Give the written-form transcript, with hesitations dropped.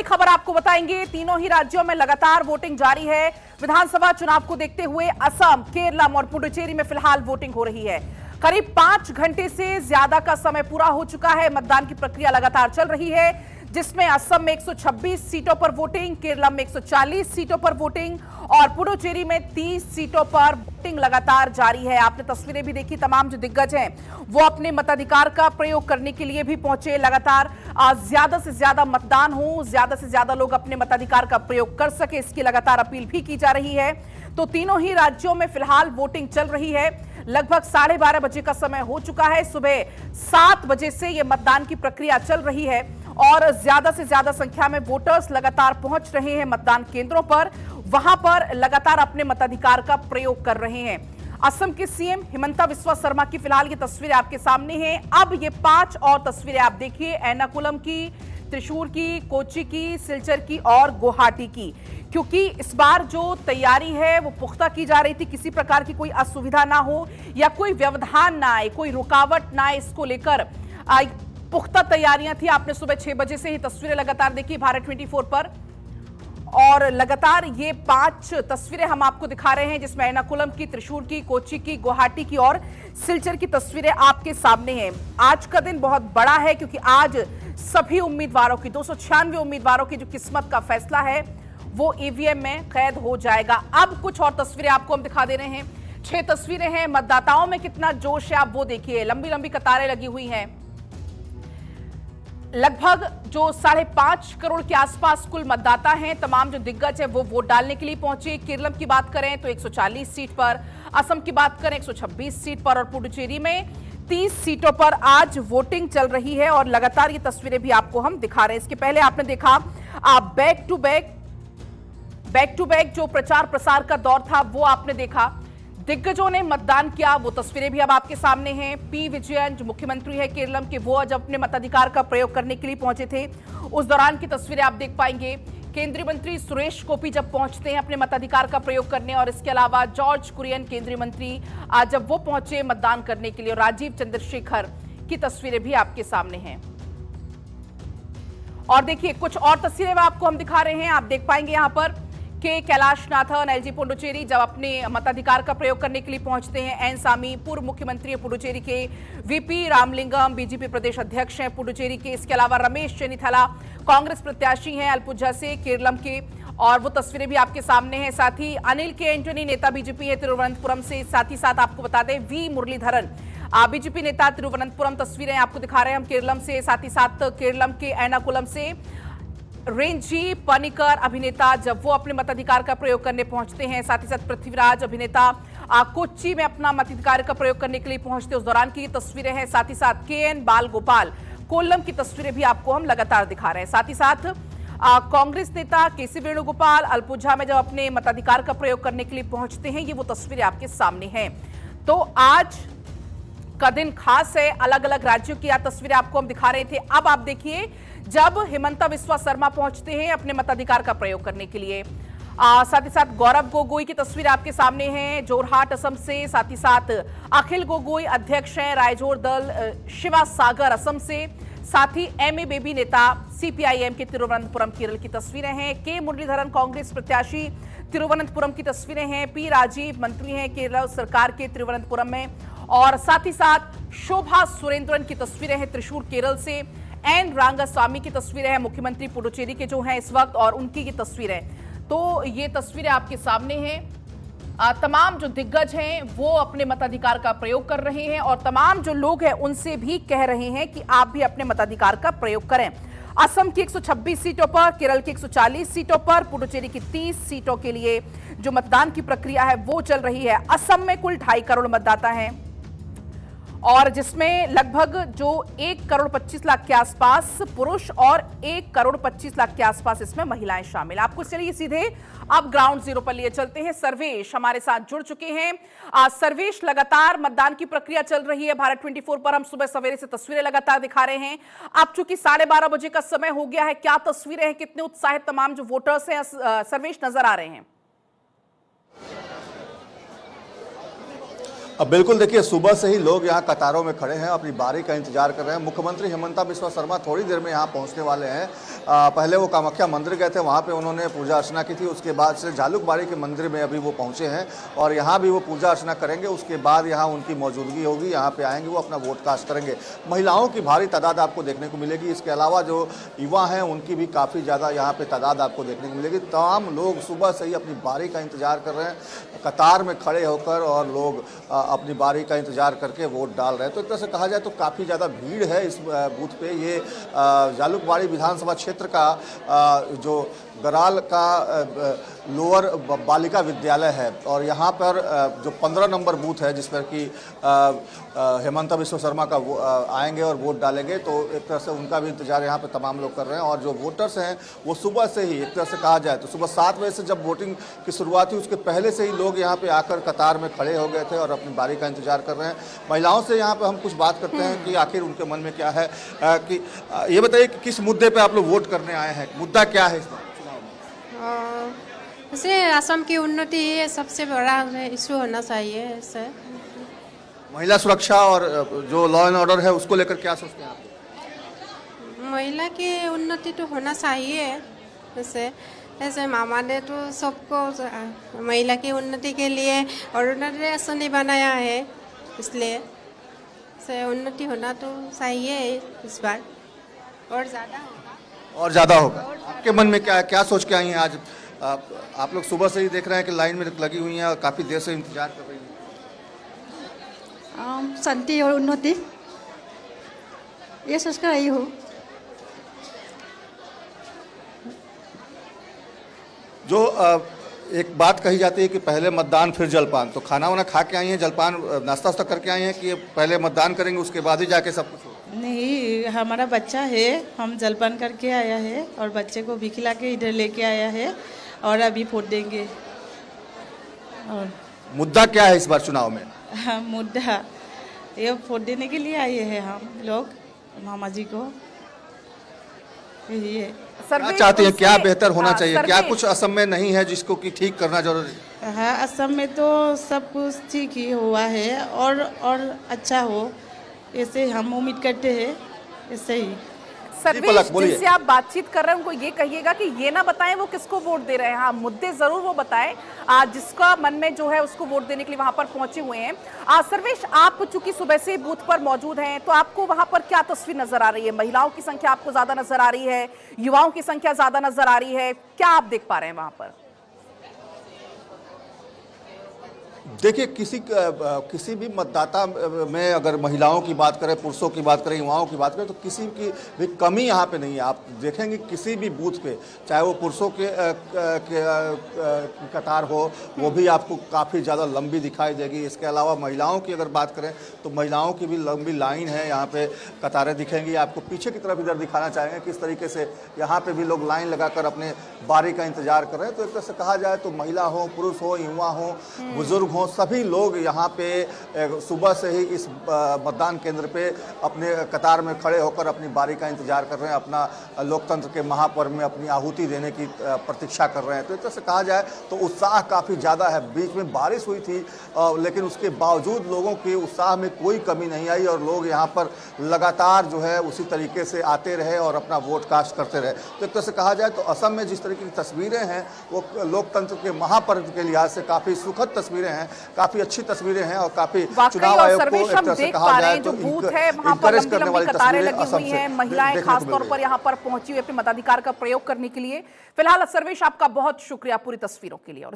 खबर आपको बताएंगे। तीनों ही राज्यों में लगातार वोटिंग जारी है। विधानसभा चुनाव को देखते हुए असम, केरलम और पुडुचेरी में फिलहाल वोटिंग हो रही है। करीब 5 घंटे से ज्यादा का समय पूरा हो चुका है। मतदान की प्रक्रिया लगातार चल रही है, जिसमें असम में 126 सीटों पर वोटिंग, केरलम में 140 सीटों पर वोटिंग और पुडुचेरी में 30 सीटों पर वोटिंग लगातार जारी है। आपने तस्वीरें भी देखी। तमाम जो दिग्गज हैं वो अपने मताधिकार का प्रयोग करने के लिए भी पहुंचे। लगातार ज्यादा से ज्यादा मतदान हो, ज्यादा से ज्यादा लोग अपने मताधिकार का प्रयोग कर सके, इसकी लगातार अपील भी की जा रही है। तो तीनों ही राज्यों में फिलहाल वोटिंग चल रही है। लगभग 12:30 बजे का समय हो चुका है। सुबह 7 बजे से यह मतदान की प्रक्रिया चल रही है और ज्यादा से ज्यादा संख्या में वोटर्स लगातार पहुंच रहे हैं मतदान केंद्रों पर। वहां पर लगातार अपने मताधिकार का प्रयोग कर रहे हैं। असम के सीएम हिमंता बिस्वा शर्मा की फिलहाल ये तस्वीरें आपके सामने हैं। अब ये 5 और तस्वीरें आप देखिए, एर्नाकुलम की, त्रिशूर की, कोच्चि की, सिलचर की और गुवाहाटी की। क्योंकि इस बार जो तैयारी है वो पुख्ता की जा रही थी, किसी प्रकार की कोई असुविधा ना हो या कोई व्यवधान ना आए, कोई रुकावट ना आए, इसको लेकर पुख्ता तैयारियां थी। आपने सुबह 6 बजे से ही तस्वीरें लगातार देखी भारत 24 पर और लगातार ये 5 तस्वीरें हम आपको दिखा रहे हैं, जिसमें एर्नाकुलम की, त्रिशूर की, कोच्चि की, गुवाहाटी की और सिलचर की तस्वीरें आपके सामने हैं। आज का दिन बहुत बड़ा है क्योंकि आज सभी उम्मीदवारों की, 296 उम्मीदवारों की जो किस्मत का फैसला है वो ईवीएम में कैद हो जाएगा। अब कुछ और तस्वीरें आपको हम दिखा दे रहे हैं। 6 तस्वीरें हैं। मतदाताओं में कितना जोश है आप वो देखिए। लंबी लंबी कतारें लगी हुई हैं। लगभग जो 5.5 करोड़ के आसपास कुल मतदाता हैं, तमाम जो दिग्गज हैं वो वोट डालने के लिए पहुंचे। केरलम की बात करें तो 140 सीट पर, असम की बात करें 126 सीट पर और पुडुचेरी में 30 सीटों पर आज वोटिंग चल रही है और लगातार ये तस्वीरें भी आपको हम दिखा रहे हैं। इसके पहले आपने देखा बैक टू बैक जो प्रचार प्रसार का दौर था वो आपने देखा। दिग्गजों ने मतदान किया, वो तस्वीरें भी अब आपके सामने हैं। पी विजयन जो मुख्यमंत्री है केरलम के, वो जब अपने मताधिकार का प्रयोग करने के लिए पहुंचे थे उस दौरान की तस्वीरें आप देख पाएंगे। केंद्रीय मंत्री सुरेश गोपी जब पहुंचते हैं अपने मताधिकार का प्रयोग करने, और इसके अलावा जॉर्ज कुरियन केंद्रीय मंत्री आज जब वो पहुंचे मतदान करने के लिए, और राजीव चंद्रशेखर की तस्वीरें भी आपके सामने हैं। और देखिए कुछ और तस्वीरें आपको हम दिखा रहे हैं। आप देख पाएंगे यहाँ पर के कैलाशनाथन, एलजी पुडुचेरी जब अपने मताधिकार का प्रयोग करने के लिए पहुंचते हैं। एन सामी पूर्व मुख्यमंत्री पुडुचेरी के, वीपी रामलिंगम बीजेपी प्रदेश अध्यक्ष हैं पुडुचेरी के, इसके अलावा रमेश चेन्निथला कांग्रेस प्रत्याशी हैं अल्पुझा से केरलम के, और वो तस्वीरें भी आपके सामने हैं। साथ ही अनिल के एंटोनी नेता बीजेपी है तिरुवनंतपुरम से। साथ ही साथ आपको बता दें वी मुरलीधरन बीजेपी नेता तिरुवनंतपुरम, तस्वीरें आपको दिखा रहे हैं हम केरलम से। साथ ही साथ केरलम के एर्नाकुलम से रेंजी पनिकर अभिनेता जब वो अपने मताधिकार का प्रयोग करने पहुंचते हैं। साथ ही साथ पृथ्वीराज अभिनेता कोच्चि में अपना मताधिकार का प्रयोग करने के लिए पहुंचते, उस दौरान की तस्वीरें हैं। साथ ही साथ केएन बालगोपाल कोल्लम की तस्वीरें भी आपको हम लगातार दिखा रहे हैं। साथ ही साथ कांग्रेस नेता केसी वेणुगोपाल अल्पुझा में जब अपने मताधिकार का प्रयोग करने के लिए पहुंचते हैं, ये वो तस्वीरें आपके सामने हैं। तो आज का दिन खास है। अलग अलग राज्यों की तस्वीरें आपको हम दिखा रहे थे। अब आप देखिए जब हिमंता बिस्वा शर्मा पहुंचते हैं अपने मताधिकार का प्रयोग करने के लिए। साथ ही साथ गौरव गोगोई की तस्वीर आपके सामने हैं जोरहाट असम से। साथ ही साथ अखिल गोगोई अध्यक्ष हैं रायजोर दल शिवा सागर असम से। साथ ही एमए बेबी नेता सीपीआईएम के तिरुवनंतपुरम केरल की तस्वीरें हैं। के मुरलीधरन कांग्रेस प्रत्याशी तिरुवनंतपुरम की तस्वीरें हैं। पी राजीव मंत्री हैं केरल सरकार के तिरुवनंतपुरम में, और साथ ही साथ शोभा सुरेंद्रन की तस्वीरें हैं त्रिशूर केरल से। एन रांगास्वामी की तस्वीरें हैं मुख्यमंत्री पुडुचेरी के जो हैं इस वक्त, और उनकी ये तस्वीरें। तो ये तस्वीरें आपके सामने हैं। तमाम जो दिग्गज हैं वो अपने मताधिकार का प्रयोग कर रहे हैं और तमाम जो लोग हैं उनसे भी कह रहे हैं कि आप भी अपने मताधिकार का प्रयोग करें। असम की 126 सीटों पर, केरल की 140 सीटों पर, पुडुचेरी की 30 सीटों के लिए जो मतदान की प्रक्रिया है वो चल रही है। असम में कुल 2.5 करोड़ मतदाता हैं और जिसमें लगभग जो 1 करोड़ 25 लाख के आसपास पुरुष और 1 करोड़ 25 लाख के आसपास इसमें महिलाएं शामिल। आपको चलिए सीधे अब ग्राउंड जीरो पर लिए चलते हैं। सर्वेश हमारे साथ जुड़ चुके हैं। सर्वेश, लगातार मतदान की प्रक्रिया चल रही है। भारत 24 पर हम सुबह सवेरे से तस्वीरें लगातार दिखा रहे हैं। अब चूंकि 12:30 बजे का समय हो गया है, क्या तस्वीरें हैं, कितने उत्साहित तमाम जो वोटर्स हैं सर्वेश नजर आ रहे हैं? अब बिल्कुल देखिए, सुबह से ही लोग यहाँ कतारों में खड़े हैं, अपनी बारी का इंतजार कर रहे हैं। मुख्यमंत्री हिमंता बिस्वा शर्मा थोड़ी देर में यहाँ पहुँचने वाले हैं। पहले वो कामाख्या मंदिर गए थे, वहाँ पे उन्होंने पूजा अर्चना की थी। उसके बाद से झालुकबाड़ी के मंदिर में अभी वो पहुँचे हैं और यहाँ भी वो पूजा अर्चना करेंगे। उसके बाद यहाँ उनकी मौजूदगी होगी, यहाँ पे आएंगे, वो अपना वोट कास्ट करेंगे। महिलाओं की भारी तादाद आपको देखने को मिलेगी। इसके अलावा जो युवा हैं उनकी भी काफ़ी ज़्यादा यहाँ पे तादाद आपको देखने को मिलेगी। तमाम लोग सुबह से ही अपनी बारी का इंतजार कर रहे हैं, कतार में खड़े होकर, और लोग अपनी बारी का इंतजार करके वोट डाल रहे हैं। तो एक तरह से कहा जाए तो काफ़ी ज़्यादा भीड़ है इस बूथ पे। ये झालुकबाड़ी विधानसभा क्षेत्र का जो गराल का लोअर बालिका विद्यालय है, और यहाँ पर जो 15 नंबर बूथ है जिस पर कि हिमंता बिस्वा शर्मा का आएंगे और वोट डालेंगे, तो एक तरह से उनका भी इंतजार यहाँ पे तमाम लोग कर रहे हैं। और जो वोटर्स हैं वो सुबह से ही, एक तरह से कहा जाए तो सुबह 7 बजे से जब वोटिंग की शुरुआत हुई उसके पहले से ही लोग यहाँ पे आकर कतार में खड़े हो गए थे और अपनी बारी का इंतजार कर रहे हैं। महिलाओं से यहाँ पे हम कुछ बात करते हैं कि आखिर उनके मन में क्या है। कि ये बताइए कि किस मुद्दे पर आप लोग वोट करने आए हैं, मुद्दा क्या है इसमें? जैसे असम की उन्नति ये सबसे बड़ा इशू होना चाहिए। इससे महिला सुरक्षा और जो लॉ एंड ऑर्डर है उसको लेकर क्या सोचते हैं आप? महिला की उन्नति तो होना चाहिए। जैसे ऐसे मामा ने तो सबको महिला की उन्नति के लिए अरुणोदय आसनी बनाया है, इसलिए से उन्नति होना तो चाहिए इस बार, और ज़्यादा होगा। आपके मन में क्या है, क्या सोच के आई हैं आज? आप लोग सुबह से ही देख रहे हैं कि लाइन में लगी हुई हैं और काफ़ी देर से इंतजार कर रही हैं। शांति और उन्नति, ये सोच कर आई हूँ। जो एक बात कही जाती है कि पहले मतदान फिर जलपान, तो खाना वाना खा के आई हैं, जलपान नाश्ता वास्ता करके आई हैं कि पहले मतदान करेंगे उसके बाद ही जाके सब कुछ होगा? नहीं, हमारा बच्चा है, हम जलपान करके आया है और बच्चे को भी खिला के इधर लेके आया है और अभी वोट देंगे। और मुद्दा क्या है इस बार चुनाव में? मुद्दा ये वोट देने के लिए आए हैं हम लोग, मामा जी को, यही है। क्या चाहते हैं, क्या बेहतर होना चाहिए? क्या कुछ असम में नहीं है जिसको कि ठीक करना जरूरी है? हाँ, असम में तो सब कुछ ठीक ही हुआ है और अच्छा हो, ऐसे हम उम्मीद करते हैं, ऐसे ही। सर्वेश, जिनसे आप बातचीत कर रहे हैं उनको ये कहिएगा कि ये ना बताएं वो किसको वोट दे रहे हैं। हाँ, मुद्दे जरूर वो बताएं, जिसका मन में जो है उसको वोट देने के लिए वहां पर पहुंचे हुए हैं। सर्वेश, आप चूंकि सुबह से बूथ पर मौजूद हैं, तो आपको वहां पर क्या तस्वीर नजर आ रही है? महिलाओं की संख्या आपको ज्यादा नजर आ रही है, युवाओं की संख्या ज्यादा नजर आ रही है, क्या आप देख पा रहे हैं वहां पर? देखिए, किसी भी मतदाता में अगर महिलाओं की बात करें, पुरुषों की बात करें, युवाओं की बात करें, तो किसी की भी कमी यहाँ पे नहीं है। आप देखेंगे किसी भी बूथ पे, चाहे वो पुरुषों के कतार हो, वो भी आपको काफ़ी ज़्यादा लंबी दिखाई देगी। इसके अलावा महिलाओं की अगर बात करें तो महिलाओं की भी लंबी लाइन है, यहाँ पे कतारें दिखेंगी। आपको पीछे की तरफ इधर दिखाना चाहेंगे किस तरीके से यहाँ पर भी लोग लाइन लगाकर अपने बारी का इंतजार कर रहे हैं। तो एक तरह से कहा जाए तो महिला हो, पुरुष हो, युवा हो, बुजुर्ग हो, सभी लोग यहाँ पे सुबह से ही इस मतदान केंद्र पे अपने कतार में खड़े होकर अपनी बारी का इंतजार कर रहे हैं, अपना लोकतंत्र के महापर्व में अपनी आहुति देने की प्रतीक्षा कर रहे हैं। तो इस तरह से कहा जाए तो उत्साह काफ़ी ज़्यादा है। बीच में बारिश हुई थी, लेकिन उसके बावजूद लोगों के उत्साह में कोई कमी नहीं आई और लोग यहाँ पर लगातार जो है उसी तरीके से आते रहे और अपना वोट कास्ट करते रहे। तो एक तरह से कहा जाए तो असम में जिस तरीके की तस्वीरें हैं वो लोकतंत्र के महापर्व के लिहाज से काफ़ी सुखद तस्वीरें हैं, काफी अच्छी तस्वीरें हैं और काफी चुनाव आयोग को एक तरह से कहा जाए तो बूथ है वहां पर लंबी कतारें लगी हुई हैं, महिलाएं खासतौर पर यहां पर पहुंची हुई अपने मताधिकार का प्रयोग करने के लिए। फिलहाल सर्वेश, आपका बहुत शुक्रिया पूरी तस्वीरों के लिए। और